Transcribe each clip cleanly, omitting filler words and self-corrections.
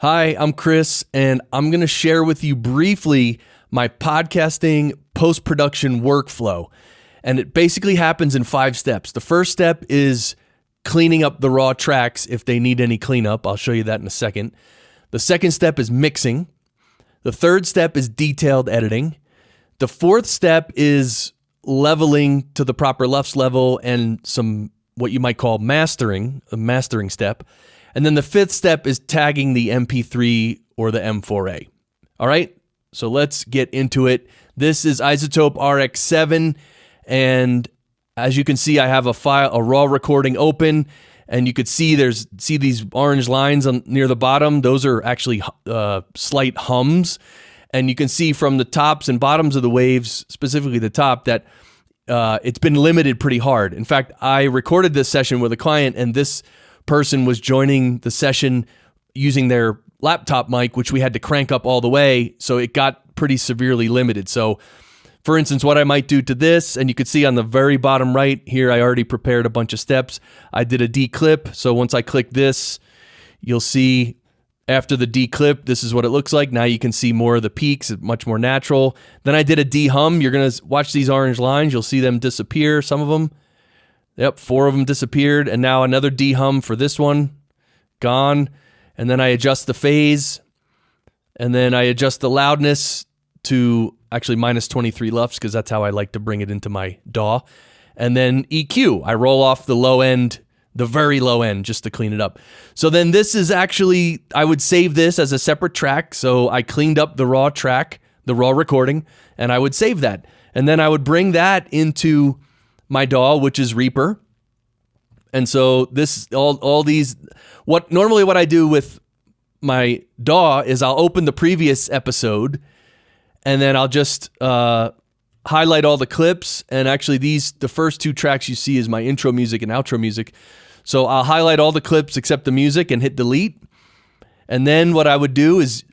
Hi, I'm Chris, and I'm going to share with you briefly my podcasting post-production workflow. And it basically happens in 5 steps. The first step is cleaning up the raw tracks if they need any cleanup. I'll show you that in a second. The second step is mixing. The third step is detailed editing. The fourth step is leveling to the proper LUFS level and some what you might call mastering, a mastering step. And then the fifth step is tagging the MP3 or the M4A. All right, so let's get into it. This is iZotope RX7, and as you can see, I have a raw recording open, and you could see these orange lines near the bottom. Those are actually slight hums, and you can see from the tops and bottoms of the waves, specifically the top, that it's been limited pretty hard. In fact, I recorded this session with a client, and this person was joining the session using their laptop mic, which we had to crank up all the way, so it got pretty severely limited. So for instance, what I might do to this, and you could see on the very bottom right here, I already prepared a bunch of steps. I did a declip, so once I click this, you'll see after the declip, this is what it looks like. Now you can see more of the peaks, much more natural. Then I did a dehum. You're going to watch these orange lines. You'll see them disappear, some of them. Yep, 4 of them disappeared, and now another dehum for this one, gone. And then I adjust the phase, and then I adjust the loudness to actually minus 23 LUFS, because that's how I like to bring it into my DAW. And then EQ, I roll off the low end, the very low end, just to clean it up. So then this is actually, I would save this as a separate track. So I cleaned up the raw track, the raw recording, and I would save that. And then I would bring that into my DAW, which is Reaper. And so this, all these, what I do with my DAW is I'll open the previous episode, and then I'll just highlight all the clips. And actually the first 2 tracks you see is my intro music and outro music. So I'll highlight all the clips except the music and hit delete. And then what I would do is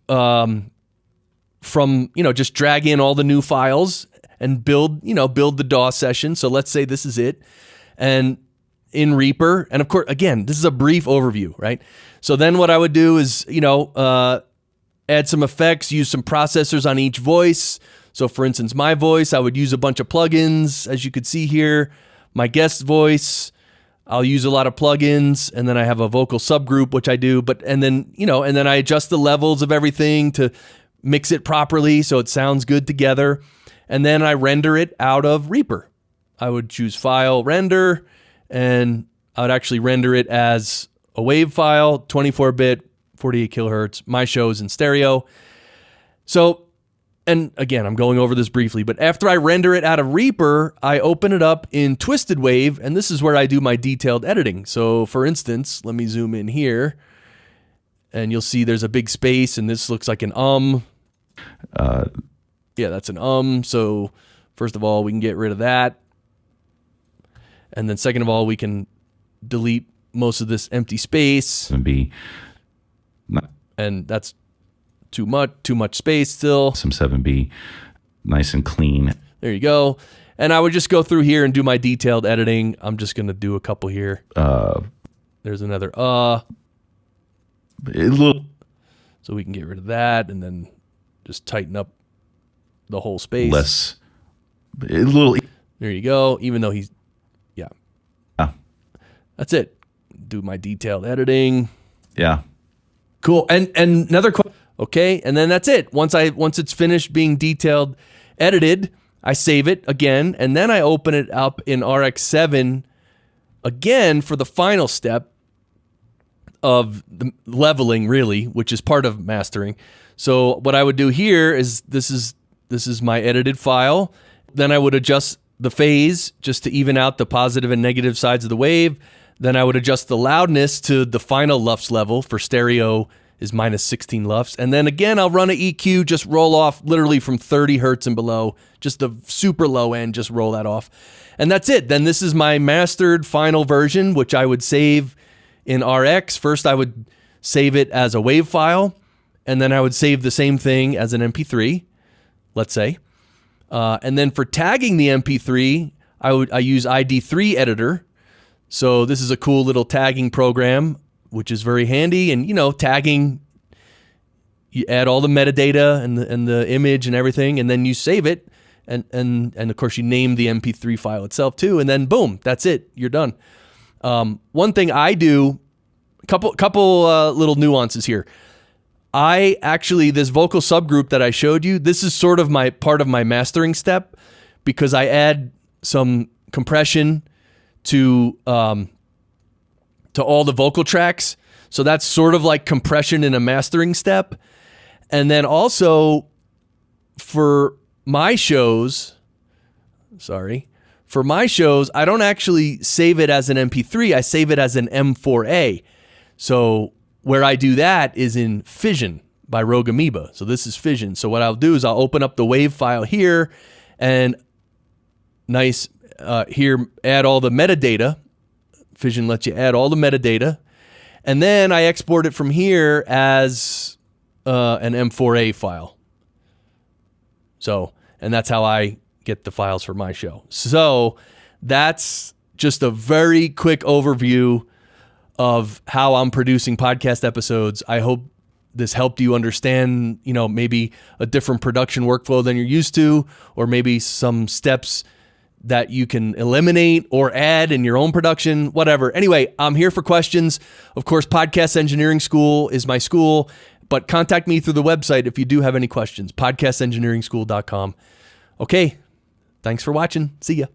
just drag in all the new files and build the DAW session. So let's say this is it. And in Reaper, and of course, again, this is a brief overview, right? So then what I would do is, add some effects, use some processors on each voice. So for instance, my voice, I would use a bunch of plugins, as you could see here. My guest voice, I'll use a lot of plugins, and then I have a vocal subgroup, which I do, and then I adjust the levels of everything to mix it properly so it sounds good together. And then I render it out of Reaper. I would choose File, Render, and I would actually render it as a WAV file, 24-bit, 48 kilohertz. My show's in stereo. So, and again, I'm going over this briefly, but after I render it out of Reaper, I open it up in TwistedWave, and this is where I do my detailed editing. So for instance, let me zoom in here, and you'll see there's a big space, and this looks like an yeah, that's an So first of all, we can get rid of that. And then second of all, we can delete most of this empty space. And that's too much space still. Some 7B, nice and clean. There you go. And I would just go through here and do my detailed editing. I'm just going to do a couple here. There's another So we can get rid of that and then just tighten up the whole space. There you go. Even though he's, yeah. That's it. Do my detailed editing. Yeah. Cool. And another question. Okay. And then that's it. Once it's finished being detailed edited, I save it again, and then I open it up in RX7 again for the final step of the leveling, really, which is part of mastering. So what I would do here is this is my edited file. Then I would adjust the phase just to even out the positive and negative sides of the wave. Then I would adjust the loudness to the final LUFS level. For stereo is minus 16 LUFS. And then again, I'll run an EQ, just roll off literally from 30 hertz and below, just the super low end, just roll that off. And that's it. Then this is my mastered final version, which I would save in RX. First, I would save it as a WAV file, and then I would save the same thing as an MP3, let's say. And then for tagging the MP3, I use ID3 editor. So this is a cool little tagging program, which is very handy. And, you know, tagging you add all the metadata and the image and everything, and then you save it. And of course, you name the MP3 file itself too. And then boom, that's it. You're done. One thing I do, couple little nuances here. I actually, this vocal subgroup that I showed you, this is sort of my part of my mastering step, because I add some compression to all the vocal tracks. So that's sort of like compression in a mastering step. And then also for my shows, I don't actually save it as an MP3. I save it as an M4A. So where I do that is in Fission by Rogue Amoeba. So this is Fission. So what I'll do is I'll open up the WAV file here and here, add all the metadata. Fission lets you add all the metadata. And then I export it from here as an M4A file. So, and that's how I get the files for my show. So that's just a very quick overview of how I'm producing podcast episodes. I hope this helped you understand, maybe a different production workflow than you're used to, or maybe some steps that you can eliminate or add in your own production, whatever. Anyway, I'm here for questions. Of course, Podcast Engineering School is my school, but contact me through the website if you do have any questions, podcastengineeringschool.com. Okay, thanks for watching. See ya.